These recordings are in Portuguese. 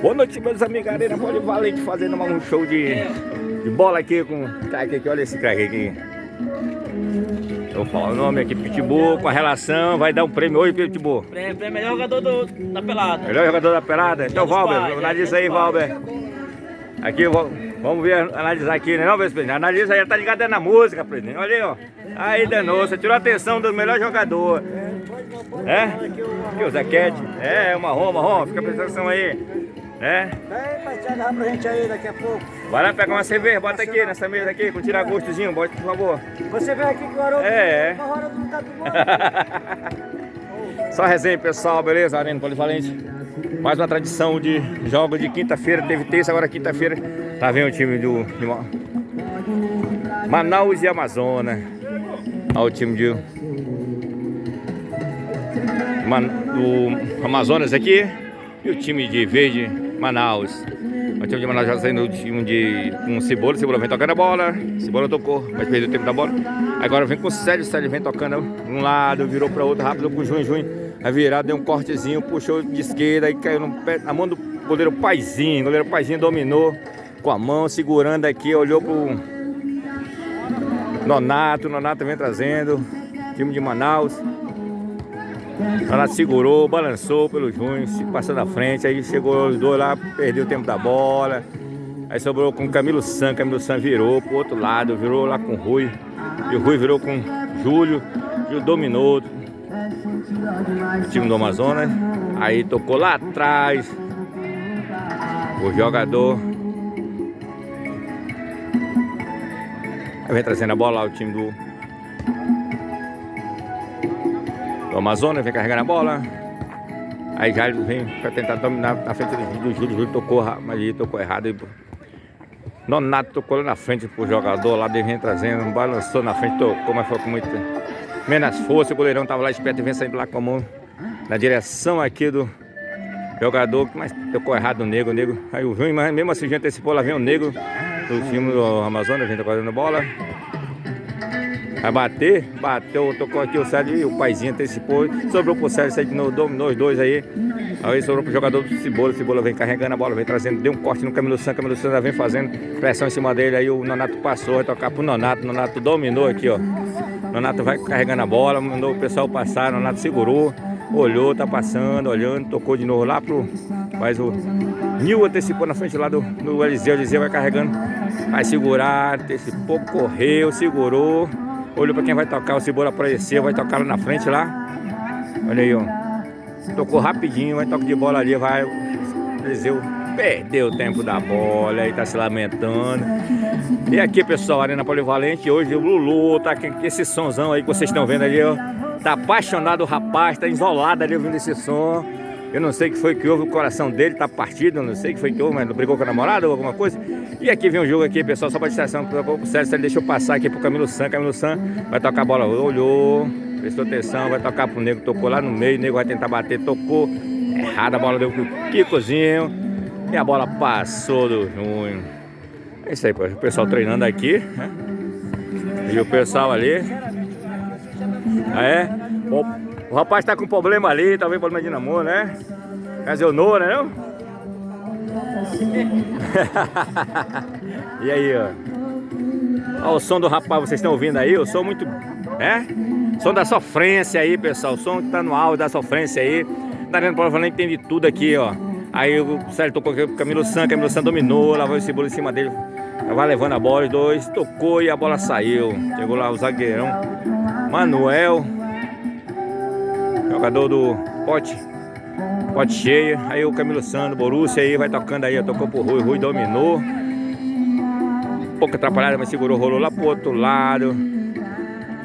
Boa noite, meus amigos. Arena Polivalente fazendo um show de bola aqui com o craque aqui. Olha esse craque aqui. Eu falo o nome aqui, Pitbull, com a relação. Vai dar um prêmio hoje, Pitbull. Prêmio melhor jogador da pelada. Melhor jogador da pelada? Então, Valber, analisa aí, Valber. Aqui, vamos ver, analisar aqui, né, não, presidente? Analisa aí, tá ligado na música, presidente. Olha aí, ó. Aí, danou, você tirou a atenção do melhor jogador. É? Aqui, o Zequete. É, uma Roma, fica prestando atenção aí. É? Vai tirar pra gente aí daqui a pouco. Vai lá pegar uma cerveja, bota aqui nessa mesa aqui, com tirar gostozinho, bota por favor. Você vem aqui que o Haroldo uma hora do bocado do Só resenha, pessoal, beleza? Arena Polivalente. Mais uma tradição de jogos de quinta-feira, teve terça, agora quinta-feira. Tá vendo o time de Manaus e Amazonas. Olha o time do Amazonas aqui e o time de Verde Manaus. O time de Manaus já saindo do time com Cebola. Cebola vem tocando a bola. Cebola tocou, mas perdeu o tempo da bola. Agora vem com o Sérgio vem tocando um lado, virou para outro rápido com o Junho. A virada deu um cortezinho, puxou de esquerda e caiu na mão do goleiro Paizinho. O goleiro Paizinho dominou com a mão, segurando aqui, olhou pro Nonato. Nonato vem trazendo, time de Manaus. Nonato segurou, balançou pelo Junho, passando à frente. Aí chegou os dois lá, perdeu o tempo da bola. Aí sobrou com o Camilo San. Camilo San virou pro outro lado, virou lá com o Rui. E o Rui virou com o Júlio. Júlio dominou o time do Amazonas. Aí tocou lá atrás o jogador. Aí vem trazendo a bola lá o time do Amazonas, vem carregando a bola. Aí já vem para tentar dominar na frente do Júlio. O Júlio tocou, mas ele tocou errado. Nonato tocou lá na frente pro jogador, lá ele vem trazendo, balançou na frente, tocou, mas foi com muito menos força. O goleirão tava lá esperto e vem saindo lá com a mão na direção aqui do jogador, mas tocou errado o Nego. Aí o Junho, mas mesmo assim já antecipou, lá vem o Nego do time do Amazonas, vem tocando a bola. Vai bater, bateu, tocou aqui o Sérgio e o Paizinho antecipou. Sobrou pro Sérgio, Sérgio dominou os dois aí. Aí sobrou pro jogador do Cebola. Cebola vem carregando a bola, vem trazendo, deu um corte no Camilo San. Camilo San já vem fazendo pressão em cima dele. Aí o Nonato passou, vai tocar pro Nonato. Nonato dominou aqui, ó. Nonato vai carregando a bola, mandou o pessoal passar. Nonato segurou, olhou, tá passando, olhando, tocou de novo lá pro. Mas o Nil antecipou na frente lá do Eliseu. O Eliseu vai carregando, vai segurar, antecipou, correu, segurou. Olhou pra quem vai tocar, o Cebola apareceu, vai tocar lá na frente lá. Olha aí, ó. Tocou rapidinho, vai tocar de bola ali, vai. O Eliseu perdeu o tempo da bola, aí tá se lamentando. E aqui, pessoal, Arena Polivalente, hoje o Lulu tá com esse sonzão aí que vocês estão vendo ali, ó. Tá apaixonado o rapaz, tá isolado ali ouvindo esse som. Eu não sei o que foi que houve, o coração dele tá partido, eu não sei o que foi que houve, mas brigou com a namorada ou alguma coisa. E aqui vem um jogo aqui, pessoal, só para distração, o Sérgio deixou passar aqui pro Camilo San. Camilo San vai tocar a bola, olhou, prestou atenção, vai tocar pro Nego, tocou lá no meio, o Nego vai tentar bater, tocou errado, a bola deu pro Kikozinho e a bola passou do Junho. É isso aí, o pessoal treinando aqui, né? E o pessoal ali. O rapaz tá com problema ali, talvez problema de namoro, né? Quer dizer, o Nora, não? E aí, ó. Olha o som do rapaz, vocês estão ouvindo aí? O som muito... Som da sofrência aí, pessoal. O som que tá no áudio da sofrência aí. Tá vendo? Provavelmente tem de tudo aqui, ó. Aí o Sérgio tocou aqui o Camilo San dominou, lá vai o Cebola em cima dele. Vai levando a bola, os dois, tocou e a bola saiu. Chegou lá o zagueirão Manuel, jogador do pote cheio. Aí o Camilo San do Borussia aí vai tocando aí, tocou pro Rui. Rui dominou, um pouco atrapalhado, mas segurou, rolou lá pro outro lado,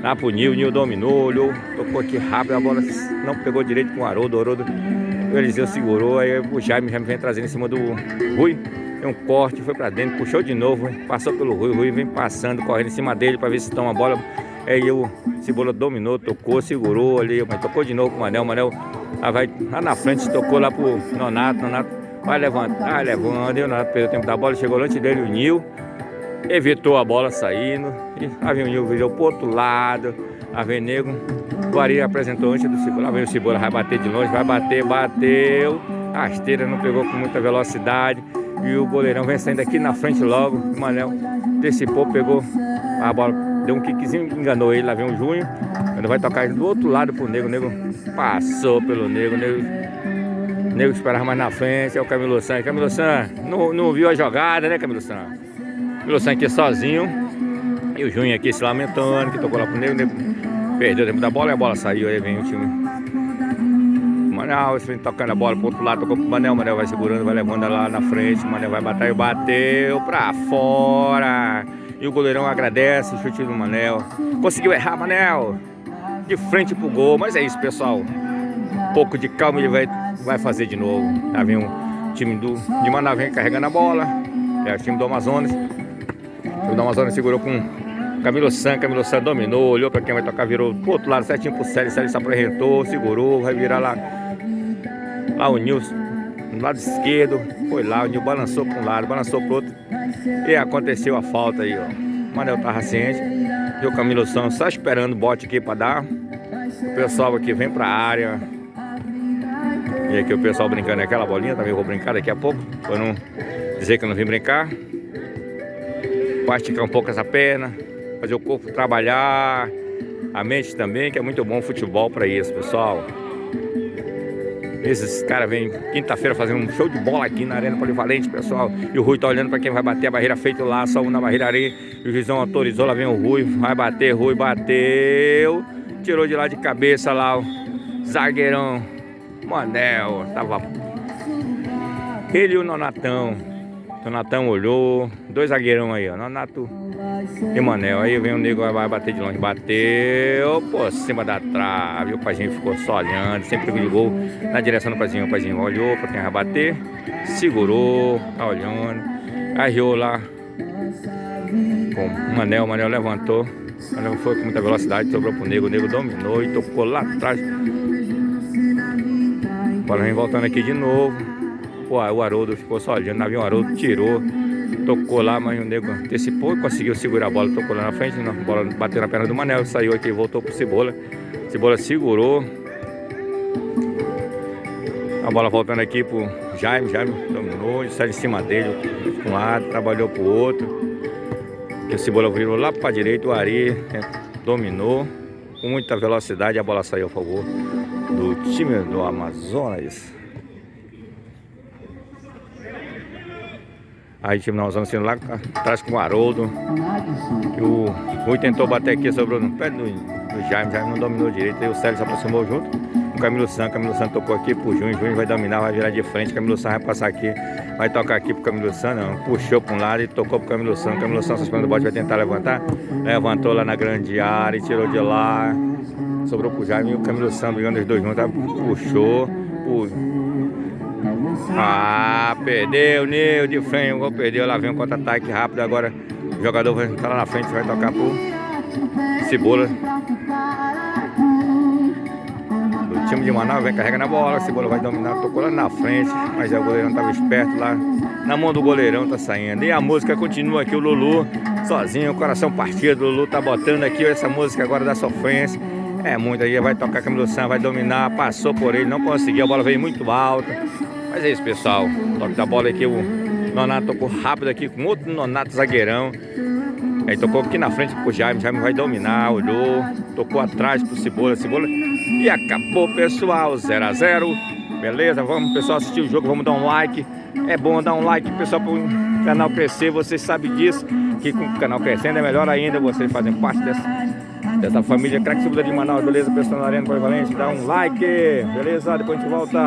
lá pro Nil dominou, olhou, tocou aqui rápido, a bola não pegou direito com o Haroldo. O Eliseu segurou, aí o Jaime vem trazendo em cima do Rui. Tem um corte, foi pra dentro, puxou de novo, passou pelo Rui. O Rui vem passando, correndo em cima dele pra ver se toma a bola. Aí o Cebola dominou, tocou, segurou ali, mas tocou de novo com o Manel. O Manel vai lá na frente, tocou lá pro Nonato. Nonato vai levantar, levando. E o Nonato perdeu o tempo da bola, chegou antes dele o Nil. Evitou a bola saindo. E aí vem o Nil, virou pro outro lado. Aí vem Nego. O Ari apresentou antes do Cebola. Lá vem o Cebola, vai bater de longe, vai bater, bateu. A esteira não pegou com muita velocidade. E o goleirão vem saindo aqui na frente logo. O Manel antecipou, pegou a bola, deu um kickzinho, enganou ele. Lá vem o Júnior. Ele vai tocar do outro lado pro Nego. O Nego passou pelo Nego. O Nego esperava mais na frente. É o Camilo Santos. Camilo Santos não viu a jogada, né, Camilo Santos? Camilo Santos aqui sozinho. E o Júnior aqui se lamentando, que tocou lá pro Nego. O Nego perdeu o tempo da bola e a bola saiu. Aí vem o time. Manel vem tocando a bola pro outro lado, tocou pro Manel. Manel vai segurando, vai levando lá na frente. Manel vai bater e bateu pra fora. E o goleirão agradece o chute do Manel. Conseguiu errar, Manel. De frente pro gol. Mas é isso, pessoal. Um pouco de calma, ele vai fazer de novo. Já vem um time de Manaus vem carregando a bola. É o time do Amazonas. O time do Amazonas segurou com Camilo Santos. Camilo Santos dominou, olhou pra quem vai tocar, virou pro outro lado, certinho pro Célio. Célio se apresentou, segurou, vai virar lá. Lá o Nilson, no lado esquerdo, foi lá, o Nilson balançou para um lado, balançou para o outro. E aconteceu a falta aí, ó. O Manel tava ciente. E o Camilo Santos só esperando o bote aqui para dar. O pessoal aqui vem para a área. E aqui o pessoal brincando naquela bolinha, também vou brincar daqui a pouco, para não dizer que eu não vim brincar. Para esticar um pouco essa perna, fazer o corpo trabalhar, a mente também, que é muito bom o futebol para isso, pessoal. Esses caras vêm quinta-feira fazendo um show de bola aqui na Arena Polivalente, pessoal. E o Rui tá olhando para quem vai bater a barreira feita lá, só um na barreira areia. E o juizão autorizou, lá vem o Rui, vai bater, Rui bateu. Tirou de lá de cabeça lá o zagueirão Manel. Tava ele e o Nonatão. O Nonatão olhou, dois zagueirão aí, ó, Nonato e Manel. Aí vem o Nego, vai bater de longe, bateu por cima da trave. O Pazinho ficou só olhando, sempre ligou na direção do Pazinho. O Pazinho olhou para quem vai bater, segurou, tá olhando, arriou lá com o Manel. O Manel levantou, o Manel foi com muita velocidade, sobrou pro Nego. O Nego dominou e tocou lá atrás. A bola vem voltando aqui de novo. O Haroldo ficou só olhando, o Haroldo tirou, tocou lá, mas o Nego antecipou e conseguiu segurar a bola, tocou lá na frente, a bola bateu na perna do Manel, saiu aqui, voltou pro Cebola. Cebola segurou. A bola voltando aqui pro Jaime dominou, saiu em cima dele, um lado, trabalhou pro outro. E o Cebola virou lá pra direita, o Ari dominou com muita velocidade, a bola saiu a favor do time do Amazonas. Aí o time do Amazonas sendo lá atrás com o Haroldo. E o Rui tentou bater aqui, sobrou no pé do Jaime. Jaime não dominou direito. Aí o Célio se aproximou junto. O Camilo Santos tocou aqui pro Júnior. Júnior vai dominar, vai virar de frente. Camilo Santos vai passar aqui, vai tocar aqui pro Camilo Santos. Não, puxou para um lado e tocou pro Camilo Santos. Camilo Santos esperando o bote, vai tentar levantar. Levantou lá na grande área e tirou de lá. Sobrou pro Jaime e o Camilo Santos brigando os dois juntos. Puxou. Perdeu, Nil de frente, o gol perdeu, lá vem um contra-ataque rápido, agora o jogador vai estar lá na frente, vai tocar pro Cebola. O time de Manaus vem carregando a bola, o Cebola vai dominar, tocou lá na frente, mas o goleirão estava esperto lá, na mão do goleirão tá saindo. E a música continua aqui, o Lulu sozinho, o coração partido, o Lulu tá botando aqui essa música agora da sofrência. É muito aí, vai tocar Camilo Santos, vai dominar, passou por ele, não conseguiu, a bola veio muito alta. Mas é isso, pessoal. Toque da bola aqui, o Nonato tocou rápido aqui com outro Nonato zagueirão. Aí tocou aqui na frente pro Jaime. Jaime vai dominar, olhou, tocou atrás pro Cebola. E acabou, pessoal. 0 a 0. Beleza? Vamos, pessoal, assistir o jogo. Vamos dar um like. É bom dar um like, pessoal, para o canal crescer. Vocês sabem disso. Que com o canal crescendo é melhor ainda. Vocês fazem parte dessa família Craque Cebola de Manaus. Beleza, pessoal, na Arena Polivalente. Dá um like. Beleza? Depois a gente volta.